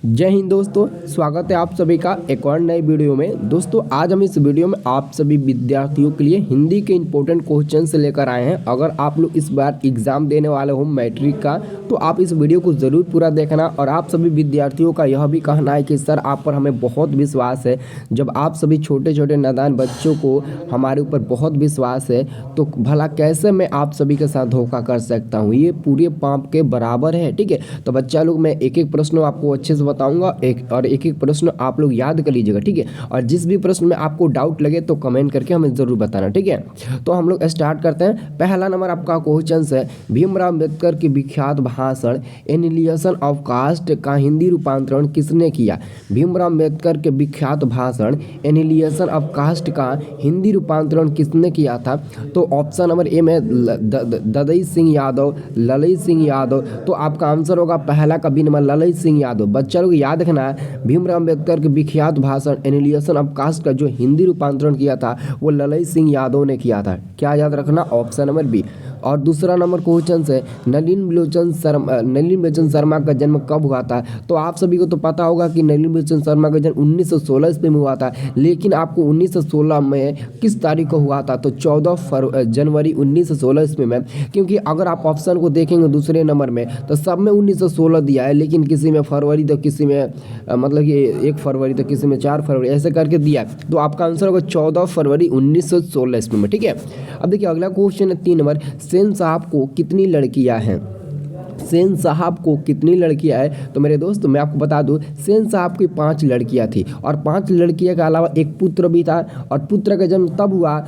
जय हिंद दोस्तों, स्वागत है आप सभी का एक और नए वीडियो में। दोस्तों आज हम इस वीडियो में आप सभी विद्यार्थियों के लिए हिंदी के इंपॉर्टेंट क्वेश्चन से लेकर आए हैं। अगर आप लोग इस बार एग्जाम देने वाले हो मैट्रिक का, तो आप इस वीडियो को ज़रूर पूरा देखना। और आप सभी विद्यार्थियों का यह भी कहना है कि सर आप पर हमें बहुत विश्वास है। जब आप सभी छोटे छोटे नादान बच्चों को हमारे ऊपर बहुत विश्वास है, तो भला कैसे मैं आप सभी के साथ धोखा कर सकता हूँ। ये पूरे पाप के बराबर है। ठीक है, तो बच्चा लोग मैं एक एक प्रश्न आपको अच्छे से बताऊंगा, एक एक प्रश्न आप लोग याद कर लीजिएगा। ठीक है, और जिस भी प्रश्न में आपको डाउट लगे तो कमेंट करके हमें ज़रूर बताना। ठीक है, तो हम लोग स्टार्ट करते हैं। पहला नंबर आपका क्वेश्चन है, भीमराव अम्बेडकर के विख्यात भाषण एनिलिएशन ऑफ कास्ट का हिंदी रूपांतरण किसने किया। भीमराव अम्बेडकर के विख्यात भाषण एनिलिएशन ऑफ कास्ट का हिंदी रूपांतरण किसने किया था। तो ऑप्शन नंबर ए में ददई सिंह यादव, ललित सिंह यादव। तो आपका आंसर होगा पहला का बी नंबर ललित सिंह यादव। बच्चा लोग याद रखना है, भीमराव अम्बेडकर के विख्यात भाषण एनिलिएशन ऑफ कास्ट का जो हिंदी रूपांतरण किया था वो ललित सिंह यादव ने किया था। क्या याद रखना, ऑप्शन नंबर बी। और दूसरा नंबर क्वेश्चन है, नलिन बिलोचन शर्मा का जन्म कब हुआ था। तो आप सभी को तो पता होगा कि नलिन बिलोचन शर्मा का जन्म 1916 ईस्वी में हुआ था, लेकिन आपको 1916 में किस तारीख को हुआ था। तो 14 जनवरी 1916 ईस्वी में। क्योंकि अगर आप ऑप्शन को देखेंगे दूसरे नंबर में तो सब में 1916 दिया है, लेकिन किसी में फरवरी तो किसी में मतलब कि 1 फरवरी तो किसी में 4 फरवरी ऐसे करके दिया है। तो आपका आंसर होगा 14 फरवरी 1916 ईस्वी में। ठीक है, अब देखिए अगला क्वेश्चन है 3 नंबर, सेन साहब को कितनी लड़कियां हैं। सेन साहब को कितनी लड़कियां हैं। तो मेरे दोस्त मैं आपको बता दूं, सेन साहब की 5 लड़कियां थी, और 5 लड़कियों के अलावा एक पुत्र भी था। और पुत्र का जन्म तब हुआ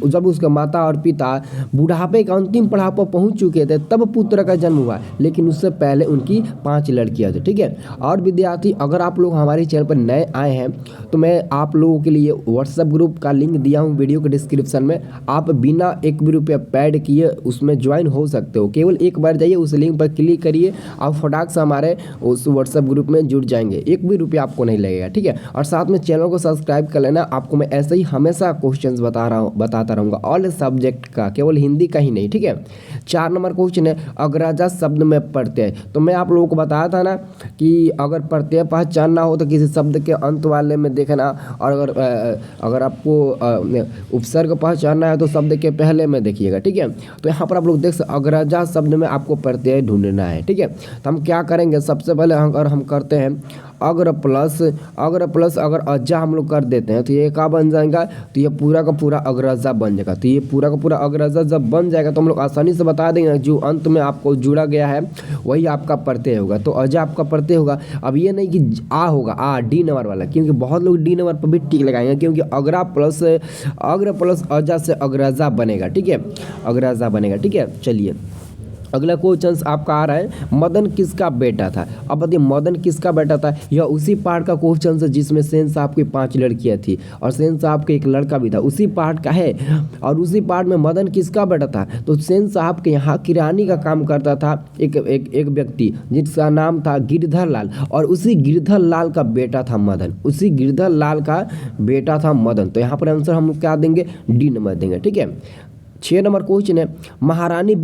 जब उसका माता और पिता बुढ़ापे के अंतिम पड़ाव पर पहुंच चुके थे, तब पुत्र का जन्म हुआ, लेकिन उससे पहले उनकी 5 लड़कियां थी। ठीक है, और विद्यार्थी अगर आप लोग हमारे चैनल पर नए आए हैं तो मैं आप लोगों के लिए व्हाट्सएप ग्रुप का लिंक दिया हूँ वीडियो के डिस्क्रिप्शन में। आप बिना 1 भी रुपया पेड किए उसमें ज्वाइन हो सकते हो। केवल एक बार जाइए, उस लिंक पर क्लिक करिए, आप फटाक से हमारे उस व्हाट्सएप ग्रुप में जुड़ जाएंगे। 1 भी रुपया आपको नहीं लगेगा। ठीक है, और साथ में चैनल को सब्सक्राइब कर लेना। आपको मैं ऐसे ही हमेशा क्वेश्चंस बताता रहूँगा, ऑल सब्जेक्ट का, केवल हिंदी का ही नहीं। ठीक है, 4 नंबर क्वेश्चन है, अग्रजा शब्द में प्रत्यय। तो मैं आप लोगों को बताया था ना कि अगर प्रत्यय पहचानना हो तो किसी शब्द के अंत वाले में देखना, और अगर आपको उपसर्ग पहचानना है तो शब्द के पहले में देखिएगा। ठीक है, तो यहाँ पर आप लोग देख सकते अग्रजा शब्द में आपको प्रत्यय ढूंढना है। ठीक है, तो हम क्या करेंगे, सबसे पहले अगर हम करते हैं अग्र प्लस अगर अज्जा हम लोग कर देते हैं तो ये क्या बन जाएगा, तो ये पूरा का पूरा अग्रजा बन जाएगा। तो ये पूरा का पूरा अग्रजा जब बन जाएगा तो हम लोग आसानी से बता देंगे जो अंत में आपको जुड़ा गया है वही आपका प्रत्यय होगा। तो अज्जा आपका प्रत्यय होगा। अब ये नहीं कि आ होगा, आ डी नंबर वाला, क्योंकि बहुत लोग डी नंबर पर भी टिक लगाएंगे, क्योंकि अग्र प्लस अज्जा से अग्रजा बनेगा। ठीक है, अग्रजा बनेगा। ठीक है, चलिए अगला क्वेश्चन आपका आ रहा है, मदन किसका बेटा था। अब बताइए मदन किसका बेटा था। यह उसी पार्ट का क्वेश्चन है जिसमें सेन साहब की 5 लड़कियां थी और सेन साहब के एक लड़का भी था, उसी पार्ट का है। और उसी पार्ट में मदन किसका बेटा था। तो सेन साहब के यहाँ किरानी का काम करता था एक व्यक्ति जिसका नाम था गिरधर लाल, और उसी गिरधर लाल का बेटा था मदन। उसी गिरधर लाल का बेटा था मदन। तो यहाँ पर आंसर हम क्या देंगे, डी नंबर देंगे। ठीक है, 6 नंबर क्वेश्चन है, महारानी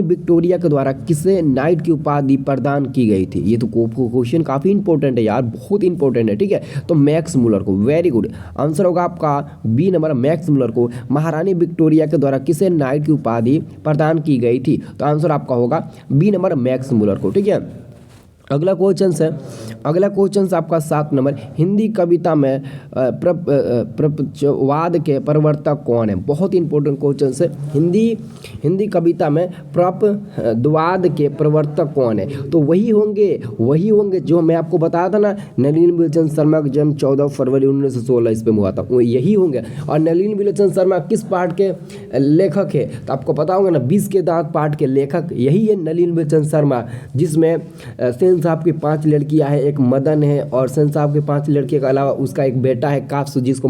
विक्टोरिया के द्वारा किसे नाइट की उपाधि प्रदान की गई थी। ये तो क्वेश्चन काफ़ी इंपॉर्टेंट है यार, बहुत इंपॉर्टेंट है। ठीक है, तो मैक्स मुलर को, वेरी गुड आंसर होगा आपका बी नंबर, मैक्स मुलर को महारानी विक्टोरिया के द्वारा किसे नाइट की उपाधि प्रदान की गई थी। तो आंसर आपका होगा बी नंबर, मैक्स मुलर को। ठीक है, अगला क्वेश्चन है आपका 7 नंबर, हिंदी कविता में प्रपंचवाद के प्रवर्तक कौन है। बहुत ही इंपॉर्टेंट क्वेश्चन है, हिंदी कविता में प्रपंचवाद के प्रवर्तक कौन है। तो वही होंगे जो मैं आपको बताया था ना, नलिन बिलोचन शर्मा का जन्म 14 फरवरी 1916 ईस्वी में हुआ था, वो यही होंगे। और नलिन बिलोचन शर्मा किस पार्ट के लेखक है, तो आपको पता होगा ना, 20 के दांत पार्ट के लेखक यही है नलिन बिलोचन शर्मा, जिसमें सेन साहब की 5 लड़कियां हैं, एक मदन है, और सेन साहब की 5 लड़कियों के अलावा उसका एक बेटा है काफ्स, जिसको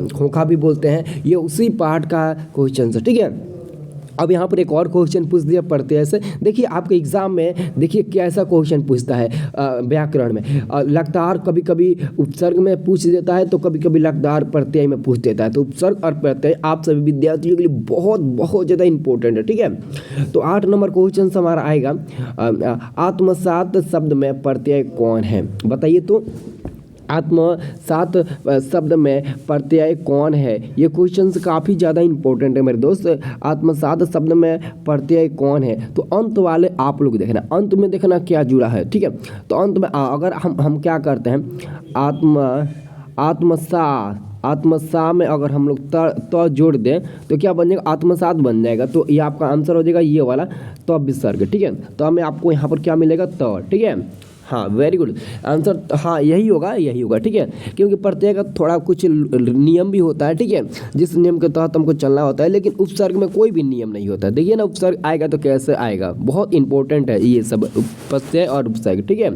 खोखा भी बोलते हैं। ये उसी पार्ट का क्वेश्चन है। ठीक है, अब यहाँ पर एक और क्वेश्चन पूछ दिया प्रत्यय से। देखिए आपके एग्जाम में देखिए कैसा क्वेश्चन पूछता है व्याकरण में। लकदार कभी कभी उपसर्ग में पूछ देता है, तो कभी कभी लकदार प्रत्यय में पूछ देता है। तो उपसर्ग और प्रत्यय आप सभी विद्यार्थियों के लिए बहुत बहुत ज़्यादा इंपॉर्टेंट है, ठीक है। तो 8 नंबर क्वेश्चन हमारा आएगा, आत्मसात शब्द में प्रत्यय कौन है, बताइए तो। आत्मसात शब्द में प्रत्यय कौन है, ये क्वेश्चन काफ़ी ज़्यादा इंपॉर्टेंट है मेरे दोस्त। आत्मसात शब्द में प्रत्यय कौन है, तो अंत वाले आप लोग देखना, अंत में देखना क्या जुड़ा है, ठीक है। तो अंत में अगर हम क्या करते हैं, आत्मसा में अगर हम लोग त जोड़ दें तो क्या बन जाएगा, आत्मसात बन जाएगा। तो ये आपका आंसर हो जाएगा ये वाला तो विसर्ग, ठीक है। तो हमें आपको यहाँ पर क्या मिलेगा, त, ठीक है। हाँ वेरी गुड आंसर, हाँ यही होगा, ठीक है। क्योंकि प्रत्यय का थोड़ा कुछ नियम भी होता है, ठीक है, जिस नियम के तहत हमको चलना होता है, लेकिन उपसर्ग में कोई भी नियम नहीं होता। देखिए ना उपसर्ग आएगा तो कैसे आएगा, बहुत इंपॉर्टेंट है ये सब प्रत्यय और उपसर्ग, ठीक है।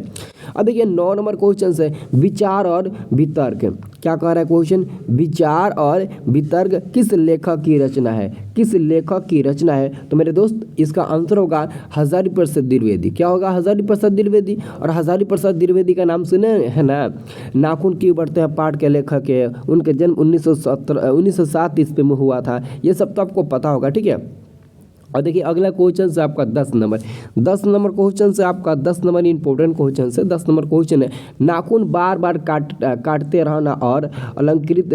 अब देखिए 9 नंबर क्वेश्चन से विचार और वितर्क, क्या कह रहा है क्वेश्चन, विचार और वितर्क किस लेखक की रचना है, किस लेखक की रचना है। तो मेरे दोस्त इसका आंसर होगा हजारी प्रसाद द्विवेदी। क्या होगा, हजारी प्रसाद द्विवेदी। और हजारी प्रसाद द्विवेदी का नाम सुने है ना, नाखून क्यों बढ़ते हैं पाठ के लेखक है। उनके जन्म 1907 ईस्वी में हुआ था। ये सब तो आपको पता होगा, ठीक है। और देखिए अगला क्वेश्चन से आपका 10 नंबर क्वेश्चन से आपका 10 नंबर इंपॉर्टेंट क्वेश्चन से 10 नंबर क्वेश्चन है, नाखून बार बार काटते रहना और अलंकृत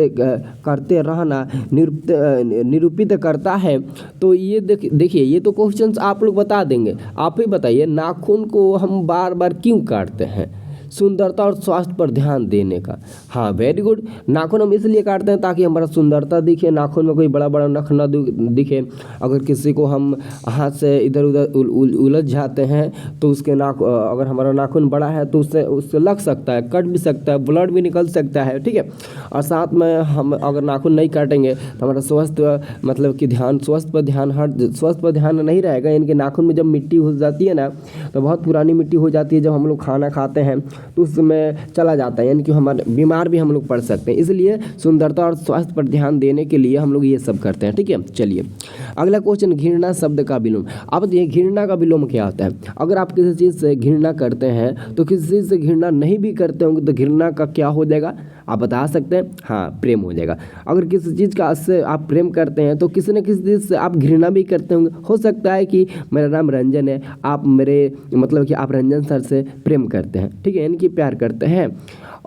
करते रहना निरूपित करता है। तो ये देखिए ये तो क्वेश्चन आप लोग बता देंगे, आप ही बताइए नाखून को हम बार बार क्यों काटते हैं, सुंदरता और स्वास्थ्य पर ध्यान देने का। हाँ वेरी गुड, नाखून हम इसलिए काटते हैं ताकि हमारा सुंदरता दिखे, नाखून में कोई बड़ा बड़ा नख न दिखे। अगर किसी को हम हाथ से इधर उधर उलझ जाते हैं तो उसके अगर हमारा नाखून बड़ा है तो उससे लग सकता है, कट भी सकता है, ब्लड भी निकल सकता है, ठीक है। और साथ में हम अगर नाखून नहीं काटेंगे तो हमारा स्वास्थ्य मतलब कि स्वास्थ्य पर ध्यान नहीं रहेगा। यानी कि नाखून में जब मिट्टी हो जाती है ना, तो बहुत पुरानी मिट्टी हो जाती है, जब हम लोग खाना खाते हैं तो उसमें चला जाता है, यानी कि हमारे बीमार भी हम लोग पड़ सकते हैं। इसलिए सुंदरता और स्वास्थ्य पर ध्यान देने के लिए हम लोग ये सब करते हैं, ठीक है। चलिए अगला क्वेश्चन, घृणा शब्द का विलोम। अब देखिए घृणा का विलोम क्या होता है। अगर आप किसी चीज़ से घृणा करते हैं तो किसी चीज़ से घृणा नहीं भी करते होंगे तो घृणा का क्या हो जाएगा, आप बता सकते हैं, हाँ प्रेम हो जाएगा। अगर किसी चीज़ का से आप प्रेम करते हैं तो किसी न किसी चीज़ से आप घृणा भी करते होंगे। हो सकता है कि मेरा नाम रंजन है, आप मेरे मतलब कि आप रंजन सर से प्रेम करते हैं, ठीक है, यानी कि प्यार करते हैं।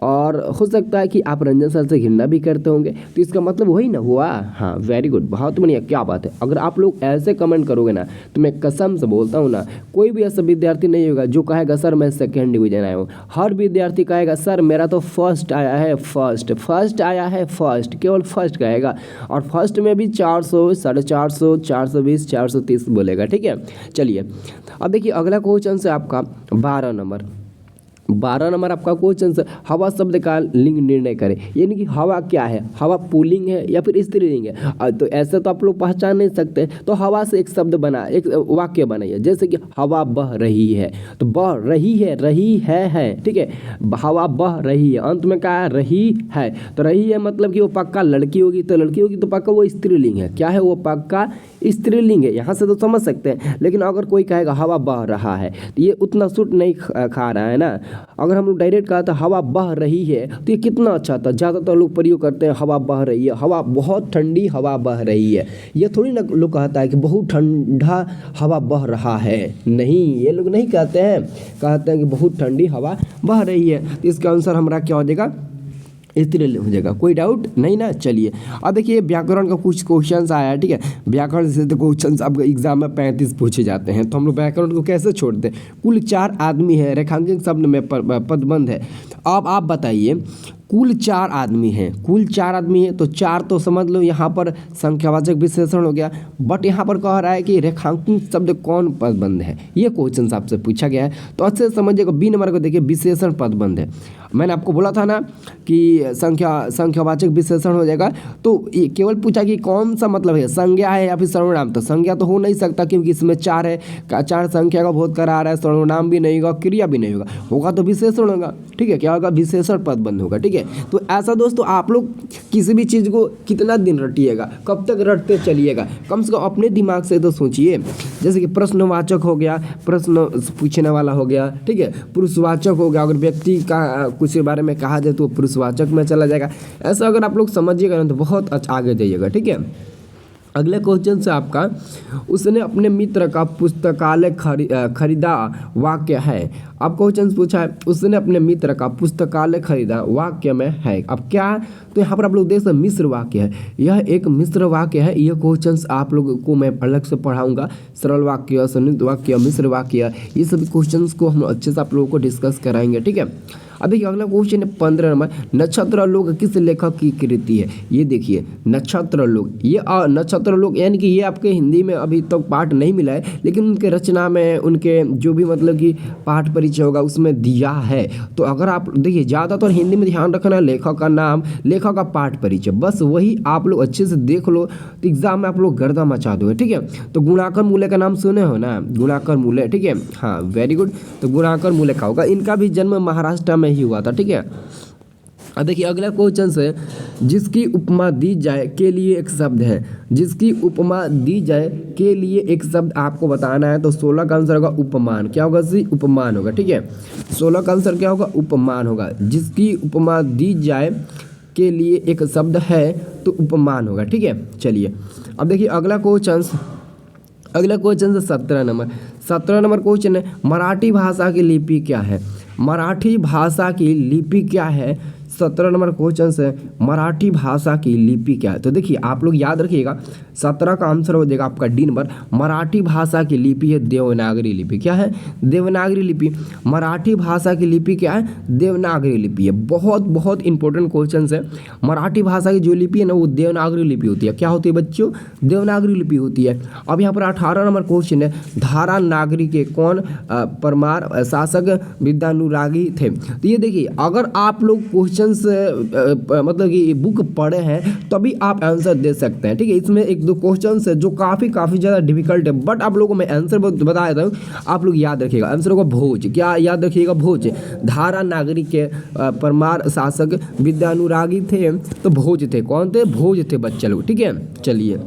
और हो सकता है कि आप रंजन सर से घृणा भी करते होंगे, तो इसका मतलब वही ना हुआ। हाँ वेरी गुड, बहुत बढ़िया, क्या बात है। अगर आप लोग ऐसे कमेंट करोगे ना तो मैं कसम से बोलता हूँ ना, कोई भी ऐसा विद्यार्थी नहीं होगा जो कहेगा सर मैं सेकेंड डिवीजन आया हूँ। हर विद्यार्थी कहेगा सर मेरा तो फर्स्ट आया है, फर्स्ट आया है, फर्स्ट, केवल फर्स्ट कहेगा। और फर्स्ट में भी 400, 450, 420, 430 बोलेगा, ठीक है। चलिए अब देखिए अगला क्वेश्चन से आपका 12 नंबर आपका क्वेश्चन से, हवा शब्द का लिंग निर्णय करें। यानी कि हवा क्या है, हवा पुल्लिंग है या फिर स्त्रीलिंग है। तो ऐसे तो आप लोग पहचान नहीं सकते, तो हवा से एक शब्द बना, एक वाक्य बनाइए। जैसे कि हवा बह रही है, तो बह रही है, ठीक है, हवा बह रही है, अंत में क्या है, रही है। तो रही है मतलब कि वो पक्का लड़की होगी, तो पक्का वो स्त्रीलिंग है। क्या है, वो पक्का स्त्रीलिंग है। यहाँ से तो समझ सकते हैं। लेकिन अगर कोई कहेगा हवा बह रहा है तो ये उतना सूट नहीं खा रहा है ना। अगर हम लोग डायरेक्ट कहा था हवा बह रही है तो ये कितना अच्छा था। ज़्यादातर लोग प्रयोग करते हैं हवा बह रही है, हवा बहुत ठंडी हवा बह रही है। ये थोड़ी ना लोग कहता है कि बहुत ठंडा हवा बह रहा है, नहीं, ये लोग नहीं कहते हैं, कहते हैं कि बहुत ठंडी हवा बह रही है। तो इसका आंसर हमारा क्या हो जाएगा, स्त्रीलिंग हो जाएगा, कोई डाउट नहीं ना। चलिए अब देखिए व्याकरण का कुछ क्वेश्चंस आया है, ठीक है। व्याकरण से तो क्वेश्चंस आपका एग्जाम में 35 पूछे जाते हैं, तो हम लोग व्याकरण को कैसे छोड़ते हैं। कुल 4 आदमी है, रेखांकित शब्द में पदबंध है। अब आप बताइए कुल 4 आदमी हैं, तो 4 तो समझ लो यहाँ पर संख्यावाचक विशेषण हो गया। बट यहाँ पर कह रहा है कि रेखांकित शब्द कौन पदबंध है, ये क्वेश्चन आपसे पूछा गया है। तो अच्छे से समझिएगा, बी नंबर को देखिए, विशेषण पदबंध है। मैंने आपको बोला था ना कि संख्यावाचक विशेषण हो जाएगा। तो ये केवल पूछा कि कौन सा मतलब है, संज्ञा है या फिर सर्वनाम। तो संज्ञा तो हो नहीं सकता क्योंकि इसमें 4 है, 4 संख्या का बोध करा रहा है, सर्वनाम भी नहीं होगा, क्रिया भी नहीं होगा तो विशेषण होगा, ठीक है। क्या होगा, विशेषण पदबंध होगा, ठीक है। है। तो ऐसा दोस्तों आप लोग किसी भी चीज़ को कितना दिन रटिएगा, कब तक रटते चलिएगा, कम से कम अपने दिमाग से तो सोचिए। जैसे कि प्रश्नवाचक हो गया, प्रश्न पूछने वाला हो गया, ठीक है, पुरुषवाचक हो गया, अगर व्यक्ति का कुछ के बारे में कहा जाए तो पुरुषवाचक में चला जाएगा। ऐसा अगर आप लोग समझिएगा ना तो बहुत आगे जाइएगा, ठीक है। अगले क्वेश्चन से आपका, उसने अपने मित्र का पुस्तकालय खरीदा वाक्य है। अब क्वेश्चन पूछा है उसने अपने मित्र का पुस्तकालय खरीदा वाक्य में है। अब क्या, तो यहाँ पर आप लोग देख सकते मिश्र वाक्य है, यह एक मिश्र वाक्य है। यह क्वेश्चन आप लोगों को मैं अलग से पढ़ाऊंगा, सरल वाक्य, संयुक्त वाक्य, मिश्र वाक्य, ये सभी क्वेश्चन को हम अच्छे से आप लोगों को डिस्कस कराएंगे, ठीक है। अब देखिए अगला क्वेश्चन है 15 नंबर, नक्षत्र लोग किस लेखक की कृति है। ये देखिए नक्षत्र लोग, ये नक्षत्र लोग यानी कि ये आपके हिंदी में अभी तक पाठ नहीं मिला है, लेकिन उनके रचना में, उनके जो भी मतलब कि पाठ परिचय होगा उसमें दिया है। तो अगर आप देखिए ज़्यादातर हिंदी में ध्यान रखना, लेखक का नाम, लेखक का पाठ परिचय, बस वही आप लोग अच्छे से देख लो तो एग्जाम में आप लोग गर्दा मचा दोगे, ठीक है। तो गुणाकर मूल्य का नाम सुने हो ना, गुणाकर मूल्य, ठीक है, हाँ वेरी गुड। तो गुणाकर मूल्य का होगा, इनका भी जन्म महाराष्ट्र में ही हुआ था, ठीक है। अब देखिए अगला क्वेश्चन से, जिसकी उपमा दी जाए के लिए एक शब्द है, जिसकी उपमा दी जाए के लिए एक शब्द आपको बताना है। तो 16 का आंसर होगा उपमान। क्या होगा जी, उपमान होगा, ठीक है। 16 का आंसर क्या होगा, उपमान होगा। जिसकी उपमा दी जाए के लिए एक शब्द है तो उपमान होगा, ठीक है। चलिए अब देखिए अगला क्वेश्चन से 17 नंबर क्वेश्चन है, मराठी भाषा की लिपि क्या है। मराठी भाषा की लिपि क्या है, 17 नंबर क्वेश्चन से मराठी भाषा की लिपि क्या है। तो देखिए आप लोग याद रखिएगा, 17 का आंसर हो जाएगा आपका डी नंबर। मराठी भाषा की लिपि है देवनागरी लिपि। क्या है, देवनागरी लिपि। मराठी भाषा की लिपि क्या है, देवनागरी लिपि है। बहुत इंपॉर्टेंट क्वेश्चन है। मराठी भाषा की जो लिपि है ना वो देवनागरी लिपि होती है। क्या होती है बच्चों, देवनागरी लिपि होती है। अब यहाँ पर 18 नंबर क्वेश्चन है, धारा नागरी के कौन परमार शासक विद्यानुरागी थे। तो ये देखिए अगर आप लोग क्वेश्चन मतलब कि बुक पढ़े हैं तभी आप आंसर दे सकते हैं, ठीक है। इसमें एक दो क्वेश्चन है जो काफ़ी ज़्यादा डिफिकल्ट है, बट आप लोगों को मैं आंसर बता देता हूँ, आप लोग याद रखिएगा। आंसर होगा भोज। क्या याद रखिएगा, भोज। धारा नागरिक के परमार शासक विद्यानुरागी थे, तो भोज थे। कौन थे, भोज थे बच्चे लोग, ठीक है। चलिए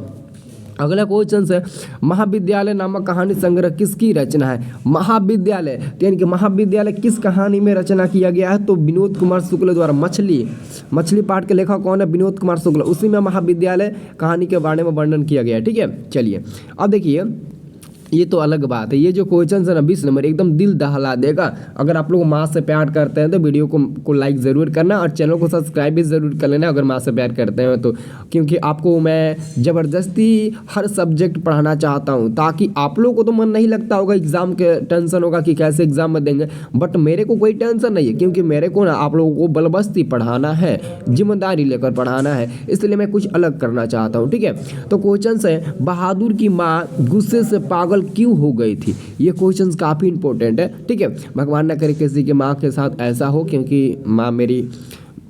अगला क्वेश्चन है, महाविद्यालय नामक कहानी संग्रह किसकी रचना है। महाविद्यालय यानी कि महाविद्यालय किस कहानी में रचना किया गया है। तो विनोद कुमार शुक्ल द्वारा। मछली पाठ के लेखक कौन है, विनोद कुमार शुक्ल। उसी में महाविद्यालय कहानी के बारे में वर्णन किया गया है, ठीक है। चलिए अब देखिए ये तो अलग बात है, ये जो क्वेश्चन है ना 20 नंबर एकदम दिल दहला देगा। अगर आप लोग माँ से प्यार करते हैं तो वीडियो को लाइक ज़रूर करना और चैनल को सब्सक्राइब भी ज़रूर कर लेना अगर माँ से प्यार करते हैं तो, क्योंकि आपको मैं ज़बरदस्ती हर सब्जेक्ट पढ़ाना चाहता हूँ ताकि आप लोगों को तो मन नहीं लगता होगा, एग्ज़ाम के टेंशन होगा कि कैसे एग्ज़ाम में देंगे, बट मेरे को कोई टेंशन नहीं है क्योंकि मेरे को ना आप लोगों को बलबस्ती पढ़ाना है, जिम्मेदारी लेकर पढ़ाना है, इसलिए मैं कुछ अलग करना चाहता हूँ, ठीक है। तो क्वेश्चन है, बहादुर की माँ गुस्से से पागल क्यों हो गई थी। ये क्वेश्चन काफी इंपॉर्टेंट है, ठीक है। भगवान ना करे किसी की माँ के साथ ऐसा हो, क्योंकि माँ मेरी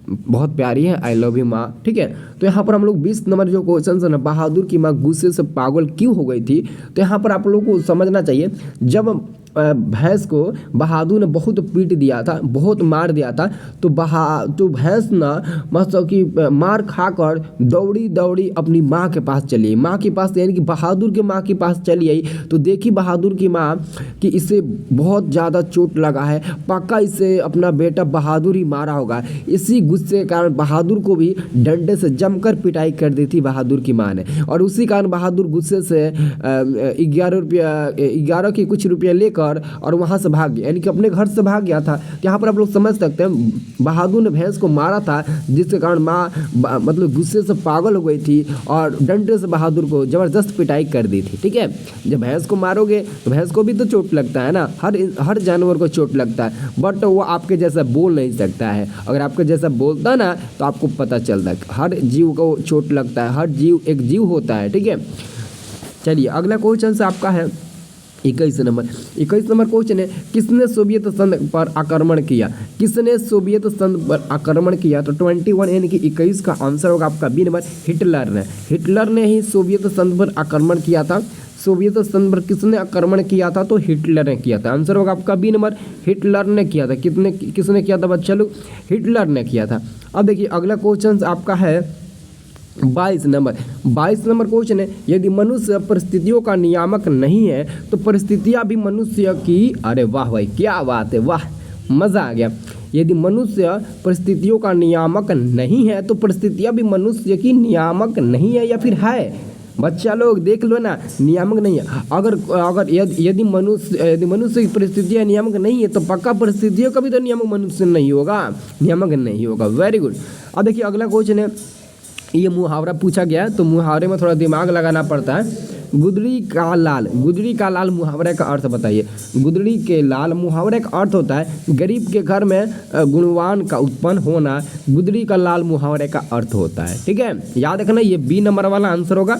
बहुत प्यारी है, आई लव यू माँ, ठीक है। तो यहाँ पर हम लोग 20 नंबर जो क्वेश्चन है ना, बहादुर की माँ गुस्से से पागल क्यों हो गई थी, तो यहाँ पर आप लोगों को समझना चाहिए, जब भैंस को बहादुर ने बहुत पीट दिया था, बहुत मार दिया था, तो भैंस ना मतलब कि मार खाकर दौड़ी अपनी माँ के पास चली आई, माँ के पास यानी कि बहादुर के माँ के पास चली आई। तो देखी बहादुर की माँ कि इसे बहुत ज़्यादा चोट लगा है, पक्का इसे अपना बेटा बहादुर ही मारा होगा। इसी गुस्से के कारण बहादुर को भी डंडे से जमकर पिटाई कर दी थी बहादुर की माँ ने, और उसी कारण बहादुर गुस्से से 11 के कुछ रुपया लेकर और वहां से भाग गया, यानी कि अपने घर से भाग गया था। यहाँ पर आप लोग समझ सकते हैं बहादुर ने भैंस को मारा था, जिसके कारण माँ मतलब गुस्से से पागल हो गई थी और डंडे से बहादुर को जबरदस्त पिटाई कर दी थी, ठीक है। जब भैंस को मारोगे तो भैंस को भी तो चोट लगता है ना, हर जानवर को चोट लगता है, बट वो आपके जैसा बोल नहीं सकता है। अगर आपके जैसा बोलता ना तो आपको पता चलता है हर जीव को चोट लगता है, हर जीव एक जीव होता है, ठीक है। चलिए अगला क्वेश्चन से आपका है, 21 नंबर क्वेश्चन है, किसने सोवियत संघ पर आक्रमण किया? किसने सोवियत संघ पर आक्रमण किया? तो 21 यानी कि 21 का आंसर होगा आपका बी नंबर, हिटलर ने ही सोवियत संघ पर आक्रमण किया था। सोवियत संघ पर किसने आक्रमण किया था? तो हिटलर ने किया था। आंसर होगा आपका बी नंबर, हिटलर ने किया था। किसने किया था बच्चा लोग? हिटलर ने किया था। अब देखिए अगला क्वेश्चन आपका है 22 नंबर क्वेश्चन है, यदि मनुष्य परिस्थितियों का नियामक नहीं है तो परिस्थितियां भी मनुष्य की, अरे वाह भाई क्या बात है, वाह मज़ा आ गया। यदि मनुष्य परिस्थितियों का नियामक नहीं है तो परिस्थितियां भी मनुष्य की नियामक नहीं है या फिर है? बच्चा लोग देख लो ना, नियामक नहीं है। अगर यदि मनुष्य की परिस्थितियाँ नियामक नहीं है तो पक्का परिस्थितियों का भी तो नियामक मनुष्य नहीं होगा, नियामक नहीं होगा। Very good. अब देखिए अगला क्वेश्चन है, ये मुहावरा पूछा गया है तो मुहावरे में थोड़ा दिमाग लगाना पड़ता है। गुदड़ी का लाल मुहावरे का अर्थ बताइए। गुदड़ी के लाल मुहावरे का अर्थ होता है गरीब के घर में गुणवान का उत्पन्न होना, गुदड़ी का लाल मुहावरे का अर्थ होता है। ठीक है, याद रखना ये बी नंबर वाला आंसर होगा।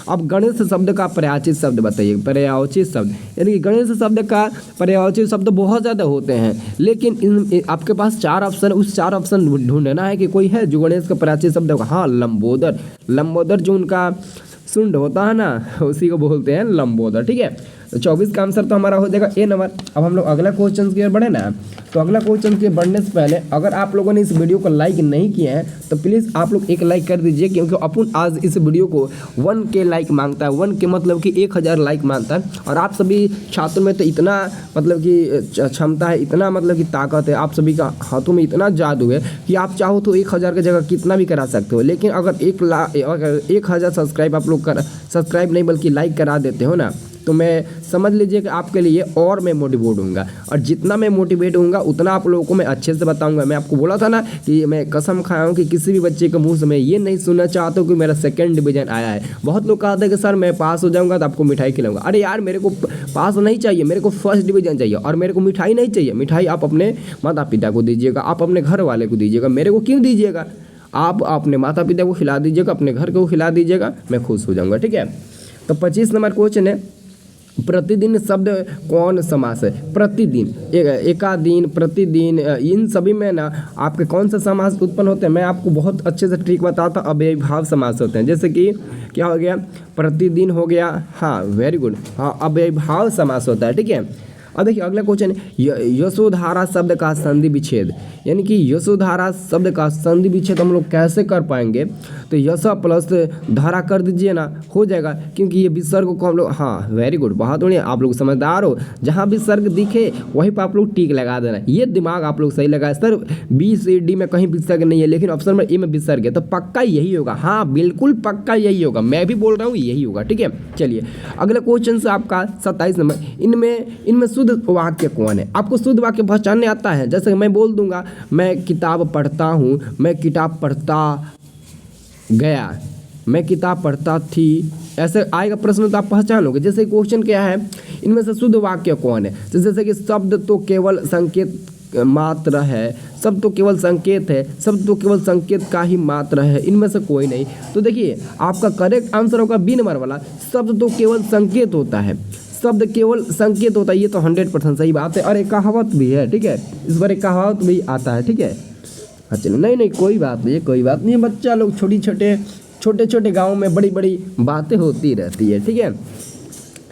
अब गणेश शब्द का पर्यायवाची शब्द बताइए। पर्यायवाची शब्द यानी कि गणेश शब्द का पर्यायवाची शब्द बहुत ज़्यादा होते हैं, लेकिन आपके पास 4 ऑप्शन, उस 4 ऑप्शन ढूंढना है कि कोई है जो गणेश का पर्यायवाची शब्द होगा। हाँ, लंबोदर जो उनका सुंड होता है ना, उसी को बोलते हैं लंबोदर। ठीक है, तो 24 का आंसर तो हमारा हो जाएगा ए नंबर। अब हम लोग अगला क्वेश्चन की ओर बढ़े ना, तो अगला क्वेश्चन के बढ़ने से पहले अगर आप लोगों ने इस वीडियो को लाइक नहीं किया है तो प्लीज़ आप लोग एक लाइक कर दीजिए, क्योंकि अपन आज इस वीडियो को 1K लाइक मांगता है। 1K मतलब कि 1000 लाइक मांगता है। और आप सभी छात्रों में तो इतना मतलब कि क्षमता है, इतना मतलब कि ताकत है, आप सभी का हाथों में इतना जादू है कि आप चाहो तो 1000 की जगह कितना भी करा सकते हो। लेकिन अगर 1000 सब्सक्राइब आप लोग सब्सक्राइब नहीं बल्कि लाइक करा देते हो ना, तो मैं समझ लीजिए कि आपके लिए और मैं मोटिवेट होऊंगा, और जितना मैं मोटिवेट होऊंगा उतना आप लोगों को मैं अच्छे से बताऊंगा। मैं आपको बोला था ना कि मैं कसम खाया हूँ कि किसी भी बच्चे के मुंह से मैं ये नहीं सुनना चाहता हूँ कि मेरा 2nd डिवीजन आया है। बहुत लोग कहते हैं कि सर मैं पास हो जाऊँगा तो आपको मिठाई खिलाऊंगा। अरे यार, मेरे को पास नहीं चाहिए, मेरे को 1st डिवीजन चाहिए, और मेरे को मिठाई नहीं चाहिए। मिठाई आप अपने माता पिता को दीजिएगा, आप अपने घर वाले को दीजिएगा, मेरे को क्यों दीजिएगा? आप अपने माता पिता को खिला दीजिएगा, अपने घर को खिला दीजिएगा, मैं खुश हो जाऊँगा। ठीक है, तो 25 नंबर क्वेश्चन है, प्रतिदिन शब्द कौन समास है? प्रतिदिन, एकादिन, प्रतिदिन, इन सभी में ना आपके कौन सा समास उत्पन्न होते हैं? मैं आपको बहुत अच्छे से ट्रिक बताता हूँ। अव्ययीभाव समास होते हैं, जैसे कि क्या हो गया, प्रतिदिन हो गया। हाँ, वेरी गुड। हाँ, अव्ययीभाव समास होता है। ठीक है, अब देखिए अगला क्वेश्चन है, यशोधारा शब्द का संधि विच्छेद, यानी कि यशोधारा शब्द का संधि विच्छेद हम लोग कैसे कर पाएंगे? तो यश प्लस धारा कर दीजिए ना, हो जाएगा, क्योंकि ये विसर्ग को हम लोग, हाँ वेरी गुड, बहुत बढ़िया, आप लोग समझदार हो। जहाँ विसर्ग दिखे वहीं पर आप लोग टिक लगा देना, ये दिमाग आप लोग सही लगाए। सर बी से डी में कहीं विसर्ग नहीं है, लेकिन ऑप्शन में ए में विसर्ग है, तो पक्का यही होगा। हाँ बिल्कुल पक्का यही होगा, मैं भी बोल रहा हूँ यही होगा। ठीक है, चलिए अगला क्वेश्चन से आपका 27 नंबर, इनमें शुद्ध वाक्य कौन है? आपको शुद्ध वाक्य पहचानने आता है? जैसे मैं बोल दूंगा, मैं किताब पढ़ता हूँ, मैं किताब पढ़ता गया, मैं किताब पढ़ता थी, ऐसे आएगा प्रश्न तो आप पहचानोगे। जैसे क्वेश्चन क्या है, इनमें से शुद्ध वाक्य कौन है? जैसे कि शब्द तो केवल संकेत मात्र है, शब्द तो केवल संकेत है, शब्द तो केवल संकेत का ही मात्र है, इनमें से कोई नहीं। तो देखिए आपका करेक्ट आंसर होगा बी नंबर वाला, शब्द तो केवल संकेत होता है, शब्द केवल संकेत होता है। ये तो 100% सही बात है, और एक कहावत भी है। ठीक है, इस बार एक कहावत भी आता है। ठीक है, अच्छा नहीं कोई बात नहीं, कोई बात नहीं, बच्चा लोग छोटे छोटे गाँव में बड़ी बड़ी बातें होती रहती है। ठीक है,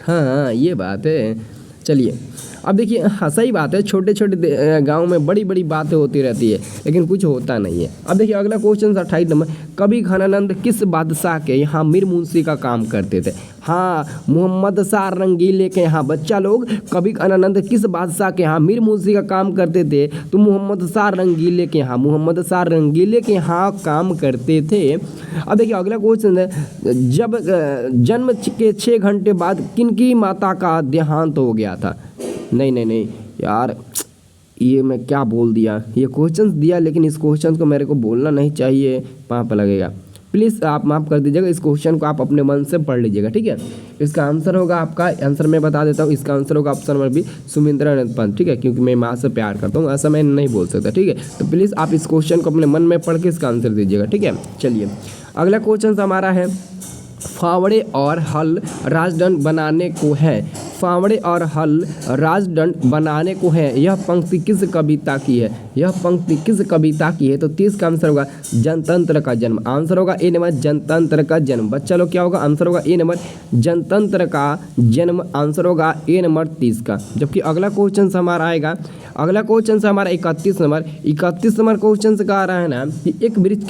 हाँ ये बात है। चलिए अब देखिए, हाँ सही बात है, छोटे छोटे गांव में बड़ी बड़ी बातें होती रहती है, लेकिन कुछ होता नहीं है। अब देखिए अगला क्वेश्चन 28 नंबर, कवि घनानंद किस बादशाह के यहाँ मीर मुंशी का काम करते थे? हाँ, मोहम्मद शाह रंगीले के यहाँ। बच्चा लोग, कवि घनानंद किस बादशाह के यहाँ मीर मुंशी का काम करते थे? तो मोहम्मद शाह रंगीले के यहाँ, मोहम्मद शाह रंगीले के यहाँ काम करते थे। अब देखिए अगला क्वेश्चन है, जब जन्म के 6 घंटे बाद किनकी माता का देहांत हो गया था? नहीं यार, ये मैं क्या बोल दिया, ये क्वेश्चन दिया लेकिन इस क्वेश्चन को मेरे को बोलना नहीं चाहिए, पाप लगेगा। प्लीज़ आप माफ़ कर दीजिएगा, इस क्वेश्चन को आप अपने मन से पढ़ लीजिएगा। ठीक है, इसका आंसर होगा, आपका आंसर मैं बता देता हूँ, इसका आंसर होगा ऑप्शन नंबर बी, सुमिंद्रानंद पंत। ठीक है, क्योंकि मैं माँ से प्यार करता हूँ, ऐसा मैं नहीं बोल सकता। ठीक है, तो प्लीज़ आप इस क्वेश्चन को अपने मन में पढ़ के इसका आंसर दीजिएगा। ठीक है, चलिए अगला क्वेश्चन हमारा है, फावड़े और हल राजदंड बनाने को है। फावड़े और हल राजदंड बनाने को है। यह पंक्ति किस कविता की है? यह पंक्ति किस कविता की है? तो 30 का आंसर होगा जनतंत्र का जन्म। आंसर होगा ए नंबर जनतंत्र का जन्म। बच्चा लोग क्या होगा? आंसर होगा ए नंबर जनतंत्र का जन्म। आंसर होगा ए नंबर 30 का। जबकि अगला क्वेश्चन हमारा आएगा, अगला क्वेश्चन हमारा 31 नंबर क्वेश्चन से कह रहा है ना कि एक वृक्ष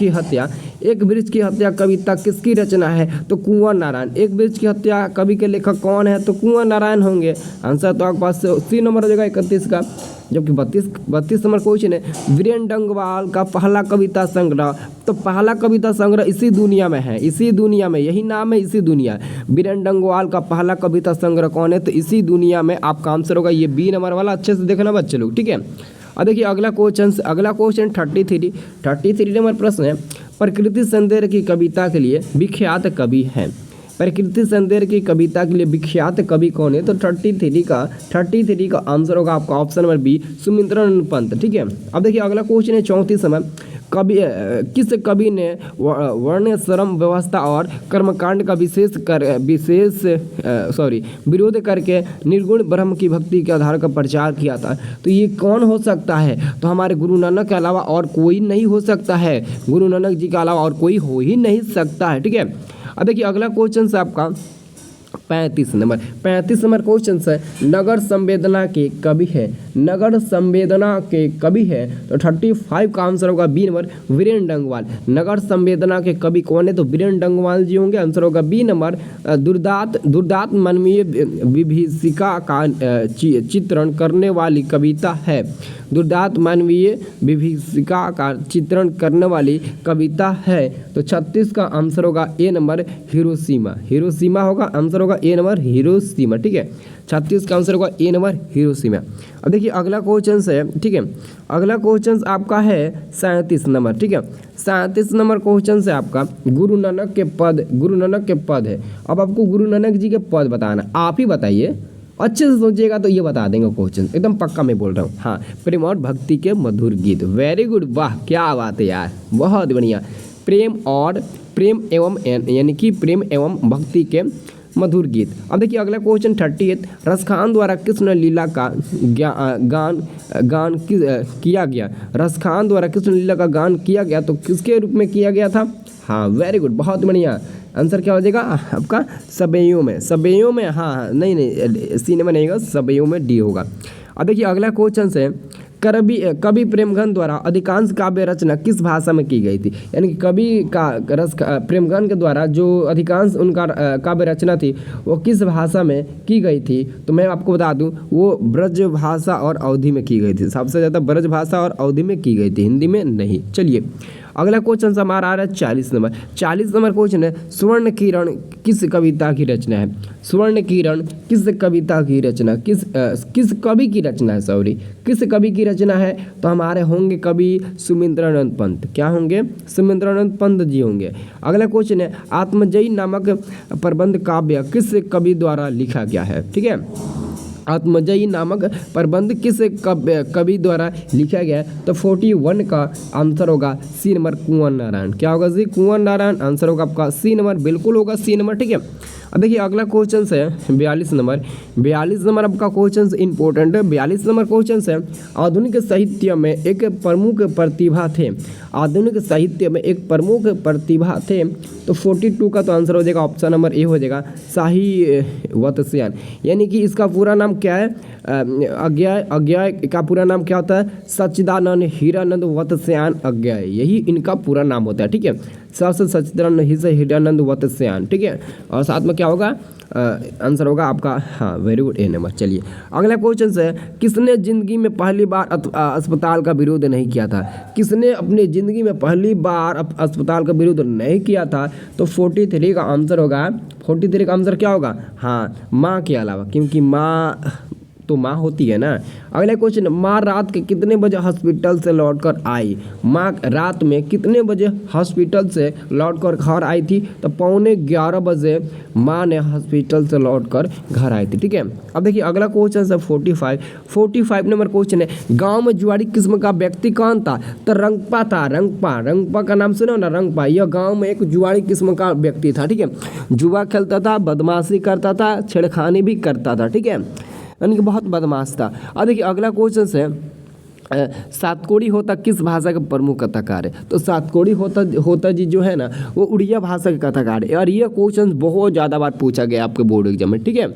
की हत्या कविता किसकी रचना है? तो कुंवर नारायण। एक वृक्ष की हत्या कवि के लेखक कौन है? तो कुंवर नारायण होंगे। आंसर तो आपके पास सी नंबर हो जाएगा 31 का। जबकि 32 नंबर क्वेश्चन है वीरेंद्र डंगवाल का पहला कविता संग्रह। तो पहला कविता संग्रह इसी दुनिया में है, इसी दुनिया में, यही नाम है इसी दुनिया। वीरेंद्र डंगवाल का पहला कविता संग्रह कौन है? तो इसी दुनिया में। आपका आंसर होगा ये बी नंबर वाला। अच्छे से देखना बच्चे लोग, ठीक है। अब देखिए अगला क्वेश्चन 33 नंबर प्रश्न है प्रकृति सौंदर्य की कविता के लिए विख्यात कवि है। प्रकृति सौंदर्य की कविता के लिए विख्यात कवि कौन है? तो 33 का आंसर होगा आपका ऑप्शन नंबर बी सुमिंद्रानंद पंत, ठीक है। अब देखिए अगला क्वेश्चन है 34 नंबर किस कवि ने वर्णाश्रम व्यवस्था और कर्मकांड का विरोध करके निर्गुण ब्रह्म की भक्ति के आधार का प्रचार किया था? तो ये कौन हो सकता है? तो हमारे गुरु नानक के अलावा और कोई नहीं हो सकता है। गुरु नानक जी के अलावा और कोई हो ही नहीं सकता है, ठीक है। अब देखिए अगला क्वेश्चन से आपका 35 नंबर क्वेश्चन है नगर संवेदना के कवि है। नगर संवेदना के कवि है तो 35 का आंसर होगा बी नंबर वीरेंद्र डंगवाल। नगर संवेदना के कवि कौन है? तो वीरेंद्र डंगवाल जी होंगे। आंसर होगा बी नंबर दुर्दांत मानवीय विभीषिका का चित्रण करने वाली कविता है। दुर्दांत मानवीय विभीषिका का चित्रण करने वाली कविता है। तो 36 का आंसर होगा ए नंबर हिरोशिमा होगा। आंसर होगा ए नंबर हिरोशिमा, ठीक है। 36 का आंसर होगा ए नंबर हिरोशिमा। अब देखिए अगला क्वेश्चन है, ठीक है। अगला क्वेश्चन आपका है 37 नंबर, ठीक है। 37 नंबर क्वेश्चन से आपका गुरु नानक के पद है। अब आपको गुरु नानक जी के पद बताना, आप ही बताइए, अच्छे से सोचिएगा तो ये बता देंगे क्वेश्चन, एकदम पक्का मैं बोल रहा हूँ। हाँ, प्रेम और भक्ति के मधुर गीत। वेरी गुड, वाह क्या बात है यार, बहुत बढ़िया। प्रेम एवं भक्ति के मधुर गीत। अब देखिए अगला क्वेश्चन 38 रसखान द्वारा कृष्ण लीला का गान किया गया। रसखान द्वारा कृष्ण लीला का गान किया गया तो किसके रूप में किया गया था? हाँ वेरी गुड, बहुत बढ़िया। आंसर क्या हो जाएगा आपका? सबेयों में। हाँ नहीं सिनेमा नहीं होगा, सबेयों में डी होगा। अब देखिए अगला क्वेश्चन है कवि प्रेमगन द्वारा अधिकांश काव्य रचना किस भाषा में की गई थी? यानी कि कवि का प्रेमगन के द्वारा जो अधिकांश उनका काव्य रचना थी वो किस भाषा में की गई थी? तो मैं आपको बता दूं वो ब्रज भाषा और अवधी में की गई थी। सबसे ज़्यादा ब्रज भाषा और अवधी में की गई थी, हिंदी में नहीं। चलिए अगला क्वेश्चन हमारा आ रहा है 40 नंबर क्वेश्चन है स्वर्ण किरण किस कविता की रचना है? स्वर्ण किरण किस कविता की रचना, किस कवि की रचना है? सॉरी, किस कवि की रचना है? तो हमारे होंगे कवि सुमिंद्रानंद पंत। क्या होंगे? सुमिंद्रानंद पंत जी होंगे। अगला क्वेश्चन है आत्मजयी नामक प्रबंध काव्य किस कवि द्वारा लिखा गया है? ठीक है, आत्मजयी नामक प्रबंध किस कवि द्वारा लिखा गया है? तो 41 का आंसर होगा सी नंबर कुंवर नारायण। क्या होगा जी? कुंवर नारायण। आंसर होगा आपका सी नंबर, बिल्कुल होगा सी नंबर, ठीक है। अब देखिए अगला क्वेश्चन है 42 नंबर आपका क्वेश्चन इंपॉर्टेंट है। 42 नंबर क्वेश्चन है आधुनिक साहित्य में एक प्रमुख प्रतिभा थे। आधुनिक साहित्य में एक प्रमुख प्रतिभा थे तो 42 का तो आंसर हो जाएगा ऑप्शन नंबर ए हो जाएगा शाही वत्स्यायन। यानी कि इसका पूरा नाम क्या है? अज्ञाय का पूरा नाम क्या होता है? सच्चिदानंद हीरानंद वत्स्यायन अज्ञाय, यही इनका पूरा नाम होता है, ठीक है। सबसे सच्चिदानंद हीरानंद वत्स्यायन, ठीक है। और साथ में क्या होगा? आंसर होगा आपका हाँ वेरी गुड ए नंबर। चलिए अगला क्वेश्चन है किसने जिंदगी में पहली बार अस्पताल का विरोध नहीं किया था? किसने अपनी जिंदगी में पहली बार अस्पताल का विरोध नहीं किया था? तो 43 का आंसर होगा। 43 का आंसर क्या होगा? हाँ माँ के अलावा, क्योंकि माँ तो माँ होती है ना। अगला क्वेश्चन, माँ रात के कितने बजे हॉस्पिटल से लौटकर आई? माँ रात में कितने बजे हॉस्पिटल से लौटकर घर आई थी? तो 11:15 बजे माँ ने हॉस्पिटल से लौटकर घर आई थी। ठीक है, अब देखिए अगला क्वेश्चन है 45 नंबर क्वेश्चन है, गांव में जुआरी किस्म का व्यक्ति कौन था? तो रंगपा था। रंगपा का नाम सुनो ना, रंगपा। यह गांव में एक जुआरी किस्म का व्यक्ति था। ठीक है, जुआ खेलता था, बदमाशी करता था, छेड़खानी भी करता था। ठीक है, यानी कि बहुत बदमाश था। अब देखिए अगला क्वेश्चन है, सातकोड़ी होता किस भाषा का प्रमुख कथाकार है? तो सातकोड़ी होता जी जो है ना, वो उड़िया भाषा के कथाकार है। और ये क्वेश्चन बहुत ज़्यादा बार पूछा गया आपके बोर्ड एग्जाम में। ठीक है,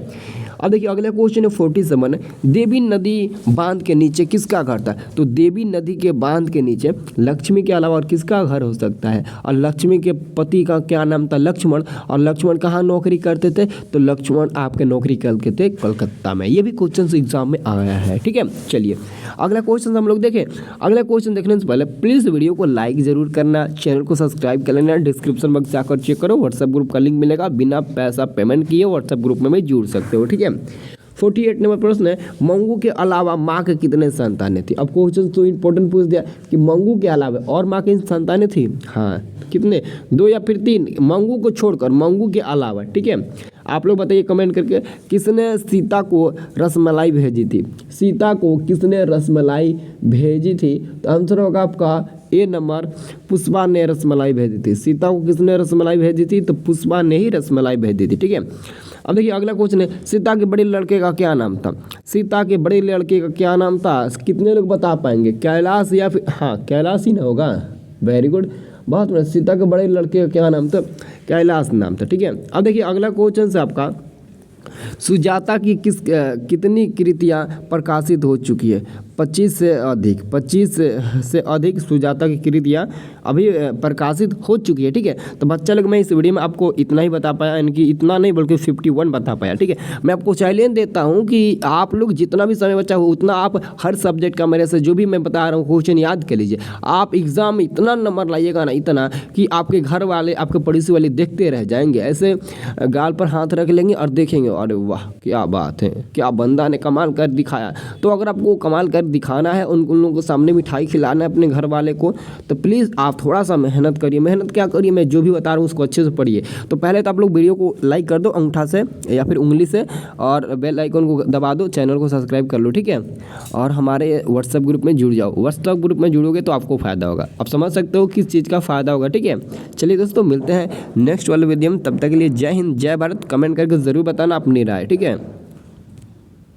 अब देखिए अगला क्वेश्चन है 47, देवी नदी बांध के नीचे किसका घर था? तो देवी नदी के बांध के नीचे लक्ष्मी के अलावा और किसका घर हो सकता है? और लक्ष्मी के पति का क्या नाम था? लक्ष्मण। और लक्ष्मण कहाँ नौकरी करते थे? तो लक्ष्मण आपके नौकरी करते थे कलकत्ता में। ये भी क्वेश्चन एग्जाम में आया है। ठीक है, चलिए अगला क्वेश्चन हम लोग देखें। अगला क्वेश्चन देखने से पहले प्लीज़ वीडियो को लाइक जरूर करना, चैनल को सब्सक्राइब कर लेना, डिस्क्रिप्शन बॉक्स जाकर चेक करो, व्हाट्सएप ग्रुप का लिंक मिलेगा, बिना पैसा पेमेंट किए व्हाट्सएप ग्रुप में भी जुड़ सकते हो। ठीक है, 48 नंबर प्रश्न है, मंगू के अलावा माँ के कितने संतानें थी? अब क्वेश्चन तो इंपॉर्टेंट पूछ दिया कि मंगू के अलावा और माँ की संतानें थी। हाँ, कितने? 2 या फिर 3, मंगू को छोड़कर, मंगू के अलावा। ठीक है, आप लोग बताइए कमेंट करके, किसने सीता को रसमलाई भेजी थी? सीता को किसने रसमलाई भेजी थी? तो आंसर होगा आपका ए नंबर, पुष्पा ने रसमलाई भेजी थी। सीता को किसने रसमलाई भेजी थी? तो पुष्पा ने ही रसमलाई भेजी थी। ठीक है, अब देखिए अगला क्वेश्चन है, सीता के बड़े लड़के का क्या नाम था? सीता के बड़े लड़के का क्या नाम था? कितने लोग बता पाएंगे? कैलाश या फिर, हाँ कैलाश ही ना होगा। वेरी गुड, बहुत बढ़िया। सीता के बड़े लड़के का क्या नाम था? कैलाश नाम था। ठीक है, अब देखिए अगला क्वेश्चन है आपका, सुजाता की कितनी कृतियाँ प्रकाशित हो चुकी है? 25 से अधिक सुजाता की कृतियाँ अभी प्रकाशित हो चुकी है। ठीक है, तो बच्चा लोग मैं इस वीडियो में आपको इतना ही बता पाया, यानी कि इतना नहीं बल्कि 51 बता पाया। ठीक है, मैं आपको चैलेंज देता हूँ कि आप लोग जितना भी समय बचा हो उतना आप हर सब्जेक्ट का मेरे से जो भी मैं बता रहा हूँ क्वेश्चन याद कर लीजिए। आप एग्जाम में इतना नंबर लाइएगा ना, इतना कि आपके घर वाले, आपके पड़ोसी वाले देखते रह जाएंगे, ऐसे गाल पर हाथ रख लेंगे और देखेंगे, अरे वाह क्या बात है, क्या बंदा ने कमाल कर दिखाया। तो अगर आपको कमाल कर दिखाना है, उन लोगों को सामने मिठाई खिलाना है अपने घर वाले को, तो प्लीज़ आप थोड़ा सा मेहनत करिए। मेहनत क्या करिए, मैं जो भी बता रहा हूँ उसको अच्छे से पढ़िए। तो पहले तो आप लोग वीडियो को लाइक कर दो अंगूठा से या फिर उंगली से, और बेल आइकन को दबा दो, चैनल को सब्सक्राइब कर लो। ठीक है, और हमारे व्हाट्सएप ग्रुप में जुड़ जाओ। व्हाट्सएप ग्रुप में जुड़ोगे तो आपको फ़ायदा होगा। आप समझ सकते हो किस चीज़ का फ़ायदा होगा। ठीक है, चलिए दोस्तों मिलते हैं नेक्स्ट वाले वीडियो में, तब तक के लिए जय हिंद जय भारत। कमेंट करके ज़रूर बताना अपनी राय। ठीक है।